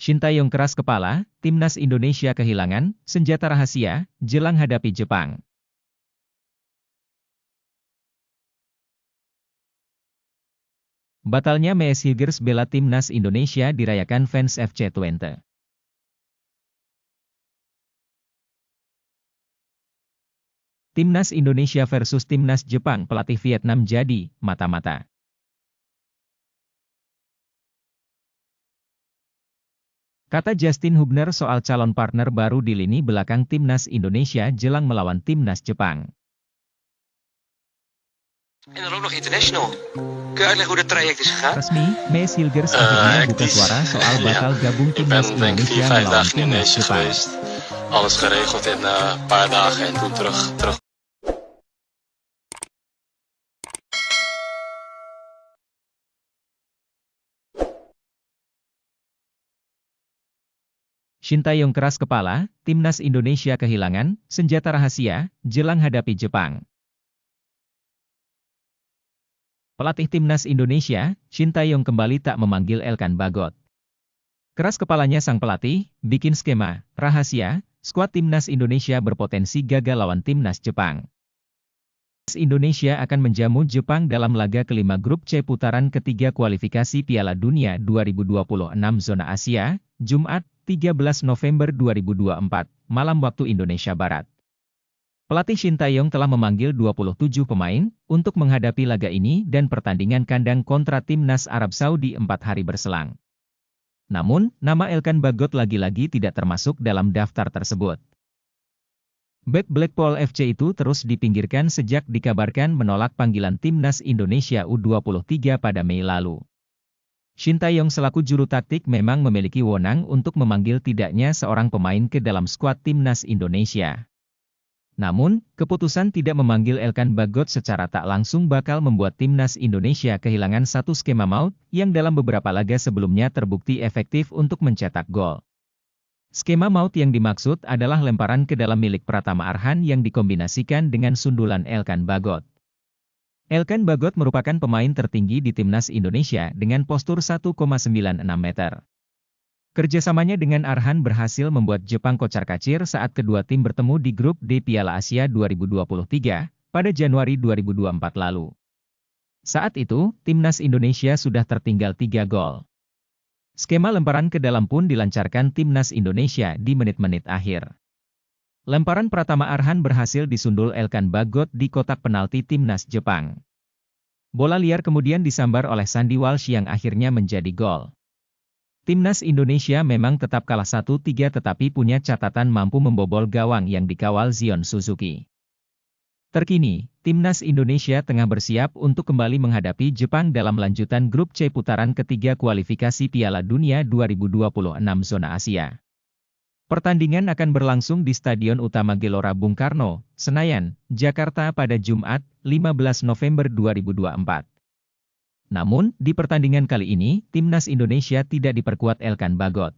Sintayong keras kepala, timnas Indonesia kehilangan senjata rahasia jelang hadapi Jepang. Batalnya Mees Hilgers bela timnas Indonesia dirayakan fans FC Twente. Timnas Indonesia versus timnas Jepang, pelatih Vietnam jadi mata-mata. Kata Justin Hubner soal calon partner baru di lini belakang timnas Indonesia jelang melawan timnas Jepang. En dan ook nog international. Kun je uitleggen hoe het traject is gegaan? Resmi, Mees Hilgers akhirnya buka suara soal bakal gabung timnas Indonesia melawan timnas Jepang. Alles geregeld in een paar dagen en toen terug. Sintayong keras kepala, timnas Indonesia kehilangan senjata rahasia jelang hadapi Jepang. Pelatih timnas Indonesia, Sintayong kembali tak memanggil Elkan Bagot. Keras kepalanya sang pelatih, bikin skema rahasia, skuad timnas Indonesia berpotensi gagal lawan timnas Jepang. Indonesia akan menjamu Jepang dalam laga kelima grup C putaran ketiga kualifikasi Piala Dunia 2026 zona Asia, Jumat, 13 November 2024, malam waktu Indonesia Barat. Pelatih Sintayong telah memanggil 27 pemain untuk menghadapi laga ini dan pertandingan kandang kontra timnas Arab Saudi 4 hari berselang. Namun, nama Elkan Bagot lagi-lagi tidak termasuk dalam daftar tersebut. Bek Blackpool FC itu terus dipinggirkan sejak dikabarkan menolak panggilan timnas Indonesia U23 pada Mei lalu. Sintayong selaku juru taktik memang memiliki wewenang untuk memanggil tidaknya seorang pemain ke dalam skuad timnas Indonesia. Namun, keputusan tidak memanggil Elkan Bagot secara tak langsung bakal membuat timnas Indonesia kehilangan satu skema maut yang dalam beberapa laga sebelumnya terbukti efektif untuk mencetak gol. Skema maut yang dimaksud adalah lemparan ke dalam milik Pratama Arhan yang dikombinasikan dengan sundulan Elkan Bagot. Elkan Bagot merupakan pemain tertinggi di timnas Indonesia dengan postur 1,96 meter. Kerjasamanya dengan Arhan berhasil membuat Jepang kocar-kacir saat kedua tim bertemu di grup D Piala Asia 2023 pada Januari 2024 lalu. Saat itu, timnas Indonesia sudah tertinggal 3 gol. Skema lemparan ke dalam pun dilancarkan timnas Indonesia di menit-menit akhir. Lemparan Pratama Arhan berhasil disundul Elkan Bagot di kotak penalti timnas Jepang. Bola liar kemudian disambar oleh Sandy Walsh yang akhirnya menjadi gol. Timnas Indonesia memang tetap kalah 1-3 tetapi punya catatan mampu membobol gawang yang dikawal Zion Suzuki. Terkini, timnas Indonesia tengah bersiap untuk kembali menghadapi Jepang dalam lanjutan grup C putaran ketiga kualifikasi Piala Dunia 2026 zona Asia. Pertandingan akan berlangsung di Stadion Utama Gelora Bung Karno, Senayan, Jakarta pada Jumat, 15 November 2024. Namun, di pertandingan kali ini, timnas Indonesia tidak diperkuat Elkan Bagot.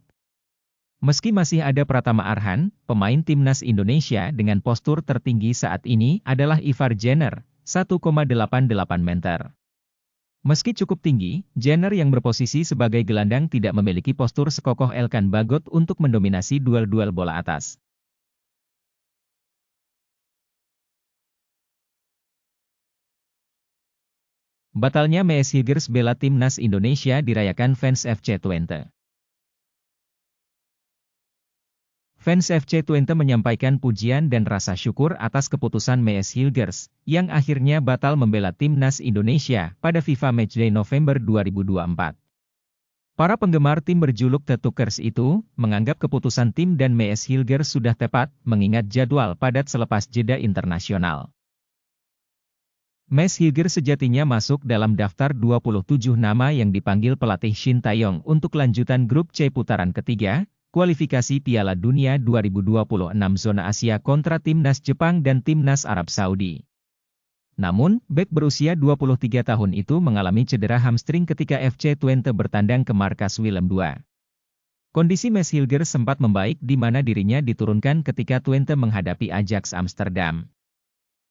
Meski masih ada Pratama Arhan, pemain timnas Indonesia dengan postur tertinggi saat ini adalah Ivar Jenner, 1,88 meter. Meski cukup tinggi, Jenner yang berposisi sebagai gelandang tidak memiliki postur sekokoh Elkan Bagot untuk mendominasi duel-duel bola atas. Batalnya Mees Hilgers bela timnas Indonesia dirayakan fans FC Twente. Fans FC Twente menyampaikan pujian dan rasa syukur atas keputusan Mees Hilgers, yang akhirnya batal membela timnas Indonesia pada FIFA Matchday November 2024. Para penggemar tim berjuluk The Tukers itu, menganggap keputusan tim dan Mees Hilgers sudah tepat, mengingat jadwal padat selepas jeda internasional. Mees Hilgers sejatinya masuk dalam daftar 27 nama yang dipanggil pelatih Sintayong untuk lanjutan grup C putaran ketiga, kualifikasi Piala Dunia 2026 zona Asia kontra timnas Jepang dan timnas Arab Saudi. Namun, bek berusia 23 tahun itu mengalami cedera hamstring ketika FC Twente bertandang ke markas Willem II. Kondisi Mees Hilgers sempat membaik di mana dirinya diturunkan ketika Twente menghadapi Ajax Amsterdam.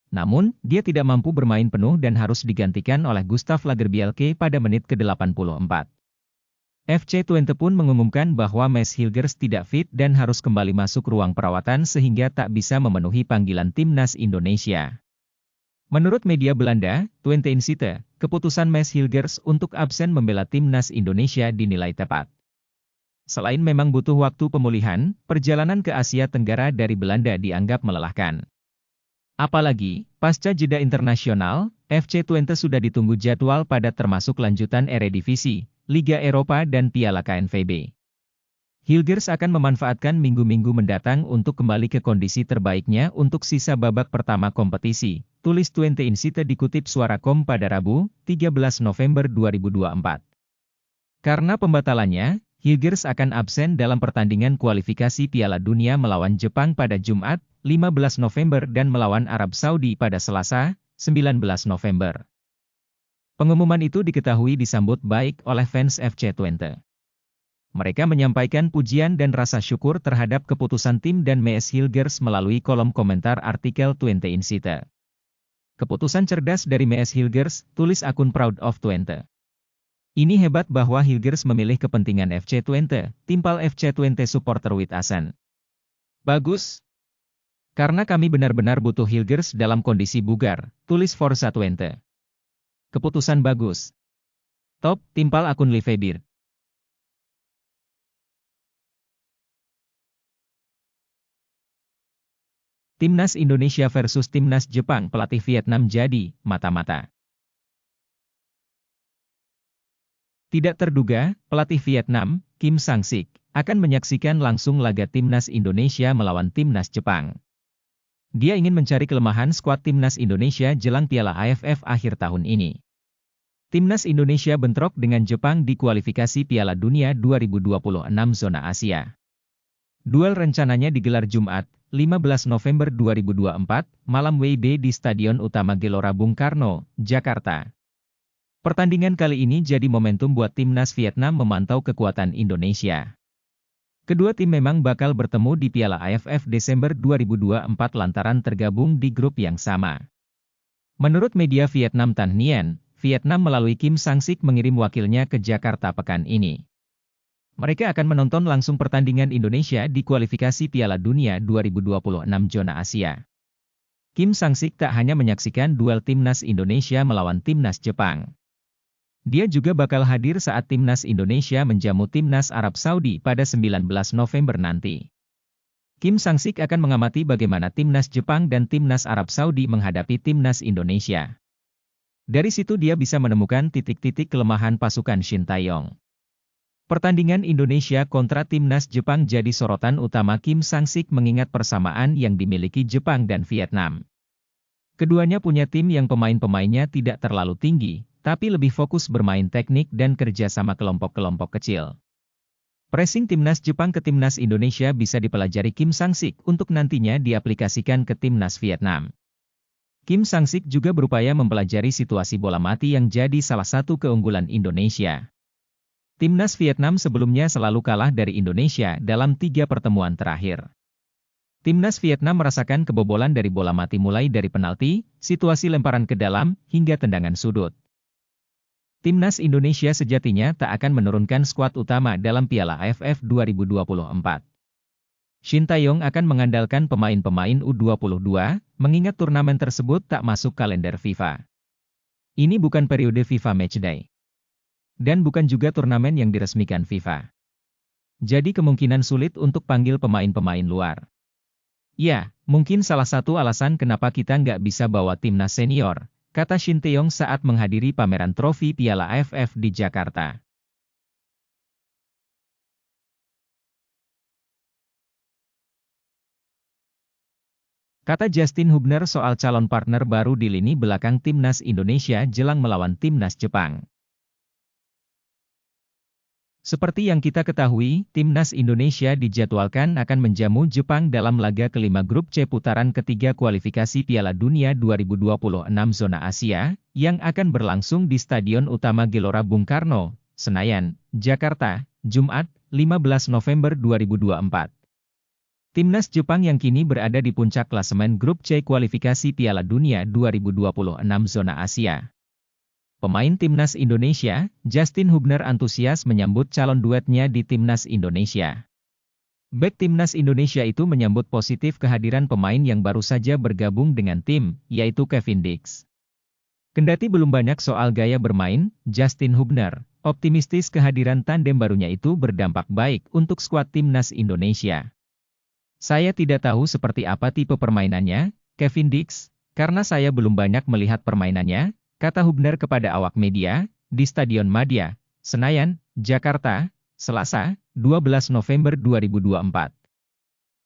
Namun, dia tidak mampu bermain penuh dan harus digantikan oleh Gustav Lagerbielke pada menit ke-84. FC20 pun mengumumkan bahwa Mads Hilgers tidak fit dan harus kembali masuk ruang perawatan sehingga tak bisa memenuhi panggilan timnas Indonesia. Menurut media Belanda, Twente Insight, keputusan Mads Hilgers untuk absen membela timnas Indonesia dinilai tepat. Selain memang butuh waktu pemulihan, perjalanan ke Asia Tenggara dari Belanda dianggap melelahkan. Apalagi, pasca jeda internasional, FC20 sudah ditunggu jadwal padat termasuk lanjutan Eredivisie, Liga Eropa dan Piala KNVB. Hilgers akan memanfaatkan minggu-minggu mendatang untuk kembali ke kondisi terbaiknya untuk sisa babak pertama kompetisi, tulis Twente Insight dikutip Suara.com pada Rabu, 13 November 2024. Karena pembatalannya, Hilgers akan absen dalam pertandingan kualifikasi Piala Dunia melawan Jepang pada Jumat, 15 November dan melawan Arab Saudi pada Selasa, 19 November. Pengumuman itu diketahui disambut baik oleh fans FC20. Mereka menyampaikan pujian dan rasa syukur terhadap keputusan tim dan Mads Hilgers melalui kolom komentar artikel Twente Insight. Keputusan cerdas dari Mads Hilgers, tulis akun Proud of Twente. Ini hebat bahwa Hilgers memilih kepentingan FC20, timpal FC20 supporter with Asan. Bagus. Karena kami benar-benar butuh Hilgers dalam kondisi bugar, tulis Forza Twente. Keputusan bagus. Top, timpal akun Livebeard. Timnas Indonesia versus Timnas Jepang, pelatih Vietnam jadi mata-mata. Tidak terduga, pelatih Vietnam, Kim Sang-sik, akan menyaksikan langsung laga Timnas Indonesia melawan Timnas Jepang. Dia ingin mencari kelemahan skuad Timnas Indonesia jelang Piala AFF akhir tahun ini. Timnas Indonesia bentrok dengan Jepang di kualifikasi Piala Dunia 2026 zona Asia. Duel rencananya digelar Jumat, 15 November 2024, malam WIB di Stadion Utama Gelora Bung Karno, Jakarta. Pertandingan kali ini jadi momentum buat Timnas Vietnam memantau kekuatan Indonesia. Kedua tim memang bakal bertemu di Piala AFF Desember 2024 lantaran tergabung di grup yang sama. Menurut media Vietnam Thanh Nien, Vietnam melalui Kim Sang-sik mengirim wakilnya ke Jakarta pekan ini. Mereka akan menonton langsung pertandingan Indonesia di kualifikasi Piala Dunia 2026 zona Asia. Kim Sang-sik tak hanya menyaksikan duel Timnas Indonesia melawan Timnas Jepang. Dia juga bakal hadir saat Timnas Indonesia menjamu Timnas Arab Saudi pada 19 November nanti. Kim Sang-sik akan mengamati bagaimana Timnas Jepang dan Timnas Arab Saudi menghadapi Timnas Indonesia. Dari situ dia bisa menemukan titik-titik kelemahan pasukan Shin Tae-yong. Pertandingan Indonesia kontra Timnas Jepang jadi sorotan utama Kim Sang-sik mengingat persamaan yang dimiliki Jepang dan Vietnam. Keduanya punya tim yang pemain-pemainnya tidak terlalu tinggi, tapi lebih fokus bermain teknik dan kerja sama kelompok-kelompok kecil. Pressing Timnas Jepang ke Timnas Indonesia bisa dipelajari Kim Sang-sik untuk nantinya diaplikasikan ke Timnas Vietnam. Kim Sang-sik juga berupaya mempelajari situasi bola mati yang jadi salah satu keunggulan Indonesia. Timnas Vietnam sebelumnya selalu kalah dari Indonesia dalam 3 pertemuan terakhir. Timnas Vietnam merasakan kebobolan dari bola mati mulai dari penalti, situasi lemparan ke dalam, hingga tendangan sudut. Timnas Indonesia sejatinya tak akan menurunkan skuad utama dalam Piala AFF 2024. Shin Tae-yong akan mengandalkan pemain-pemain U22, mengingat turnamen tersebut tak masuk kalender FIFA. Ini bukan periode FIFA Matchday. Dan bukan juga turnamen yang diresmikan FIFA. Jadi kemungkinan sulit untuk panggil pemain-pemain luar. Ya, mungkin salah satu alasan kenapa kita nggak bisa bawa timnas senior, kata Shin Tae-yong saat menghadiri pameran trofi Piala AFF di Jakarta. Kata Justin Hubner soal calon partner baru di lini belakang Timnas Indonesia jelang melawan Timnas Jepang. Seperti yang kita ketahui, Timnas Indonesia dijadwalkan akan menjamu Jepang dalam laga kelima grup C putaran ketiga kualifikasi Piala Dunia 2026 zona Asia, yang akan berlangsung di Stadion Utama Gelora Bung Karno, Senayan, Jakarta, Jumat, 15 November 2024. Timnas Jepang yang kini berada di puncak klasemen grup C kualifikasi Piala Dunia 2026 zona Asia. Pemain Timnas Indonesia, Justin Hubner antusias menyambut calon duetnya di Timnas Indonesia. Bek Timnas Indonesia itu menyambut positif kehadiran pemain yang baru saja bergabung dengan tim, yaitu Kevin Dix. Kendati belum banyak soal gaya bermain, Justin Hubner optimistis kehadiran tandem barunya itu berdampak baik untuk skuad Timnas Indonesia. Saya tidak tahu seperti apa tipe permainannya, Kevin Dix, karena saya belum banyak melihat permainannya, kata Hubner kepada awak media, di Stadion Madia, Senayan, Jakarta, Selasa, 12 November 2024.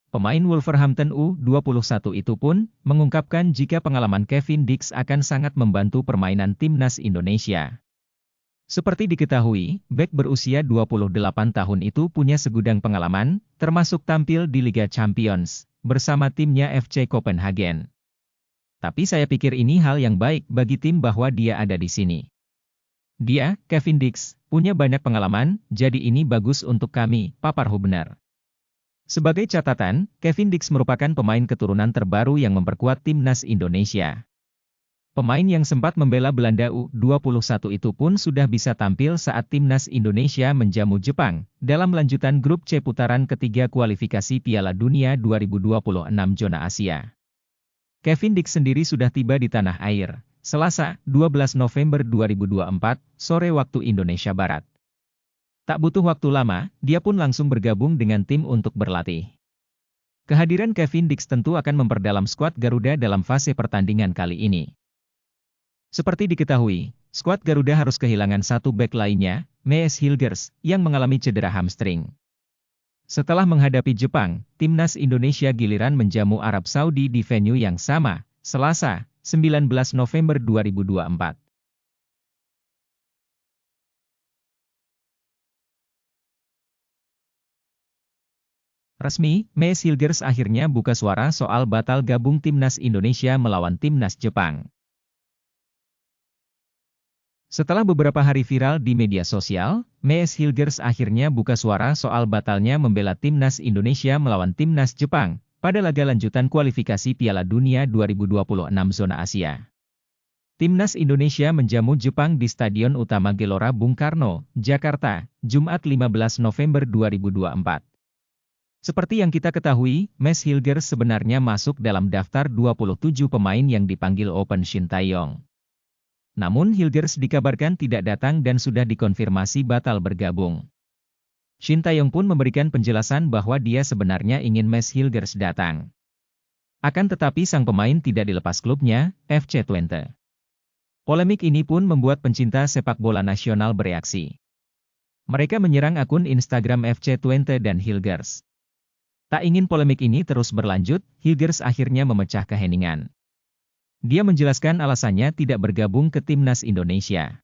Pemain Wolverhampton U21 itu pun mengungkapkan jika pengalaman Kevin Dix akan sangat membantu permainan Timnas Indonesia. Seperti diketahui, bek berusia 28 tahun itu punya segudang pengalaman, termasuk tampil di Liga Champions, bersama timnya FC Copenhagen. Tapi saya pikir ini hal yang baik bagi tim bahwa dia ada di sini. Dia, Kevin Dix, punya banyak pengalaman, jadi ini bagus untuk kami, papar Hubner. Sebagai catatan, Kevin Dix merupakan pemain keturunan terbaru yang memperkuat Timnas Indonesia. Pemain yang sempat membela Belanda U21 itu pun sudah bisa tampil saat Timnas Indonesia menjamu Jepang, dalam lanjutan grup C putaran ketiga kualifikasi Piala Dunia 2026 zona Asia. Kevin Dix sendiri sudah tiba di tanah air, Selasa, 12 November 2024, sore waktu Indonesia Barat. Tak butuh waktu lama, dia pun langsung bergabung dengan tim untuk berlatih. Kehadiran Kevin Dix tentu akan memperdalam skuad Garuda dalam fase pertandingan kali ini. Seperti diketahui, skuad Garuda harus kehilangan satu bek lainnya, Mees Hilgers, yang mengalami cedera hamstring. Setelah menghadapi Jepang, Timnas Indonesia giliran menjamu Arab Saudi di venue yang sama, Selasa, 19 November 2024. Resmi, Mees Hilgers akhirnya buka suara soal batal gabung Timnas Indonesia melawan Timnas Jepang. Setelah beberapa hari viral di media sosial, Mees Hilgers akhirnya buka suara soal batalnya membela Timnas Indonesia melawan Timnas Jepang, pada laga lanjutan kualifikasi Piala Dunia 2026 zona Asia. Timnas Indonesia menjamu Jepang di Stadion Utama Gelora Bung Karno, Jakarta, Jumat 15 November 2024. Seperti yang kita ketahui, Mees Hilgers sebenarnya masuk dalam daftar 27 pemain yang dipanggil Open Shin Taeyong. Namun Hilgers dikabarkan tidak datang dan sudah dikonfirmasi batal bergabung. Shin Taeyong pun memberikan penjelasan bahwa dia sebenarnya ingin Mees Hilgers datang. Akan tetapi sang pemain tidak dilepas klubnya, FC Twente. Polemik ini pun membuat pencinta sepak bola nasional bereaksi. Mereka menyerang akun Instagram FC Twente dan Hilgers. Tak ingin polemik ini terus berlanjut, Hilgers akhirnya memecah keheningan. Dia menjelaskan alasannya tidak bergabung ke Timnas Indonesia.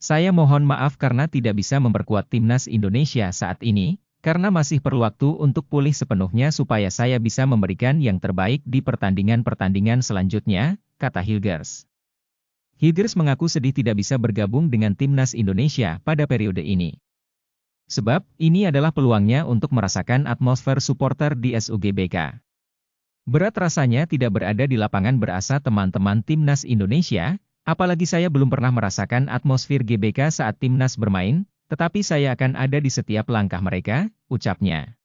Saya mohon maaf karena tidak bisa memperkuat Timnas Indonesia saat ini, karena masih perlu waktu untuk pulih sepenuhnya supaya saya bisa memberikan yang terbaik di pertandingan-pertandingan selanjutnya, kata Hilgers. Hilgers mengaku sedih tidak bisa bergabung dengan Timnas Indonesia pada periode ini. Sebab, ini adalah peluangnya untuk merasakan atmosfer supporter di SUGBK. Berat rasanya tidak berada di lapangan berasa teman-teman Timnas Indonesia, apalagi saya belum pernah merasakan atmosfer GBK saat Timnas bermain, tetapi saya akan ada di setiap langkah mereka, ucapnya.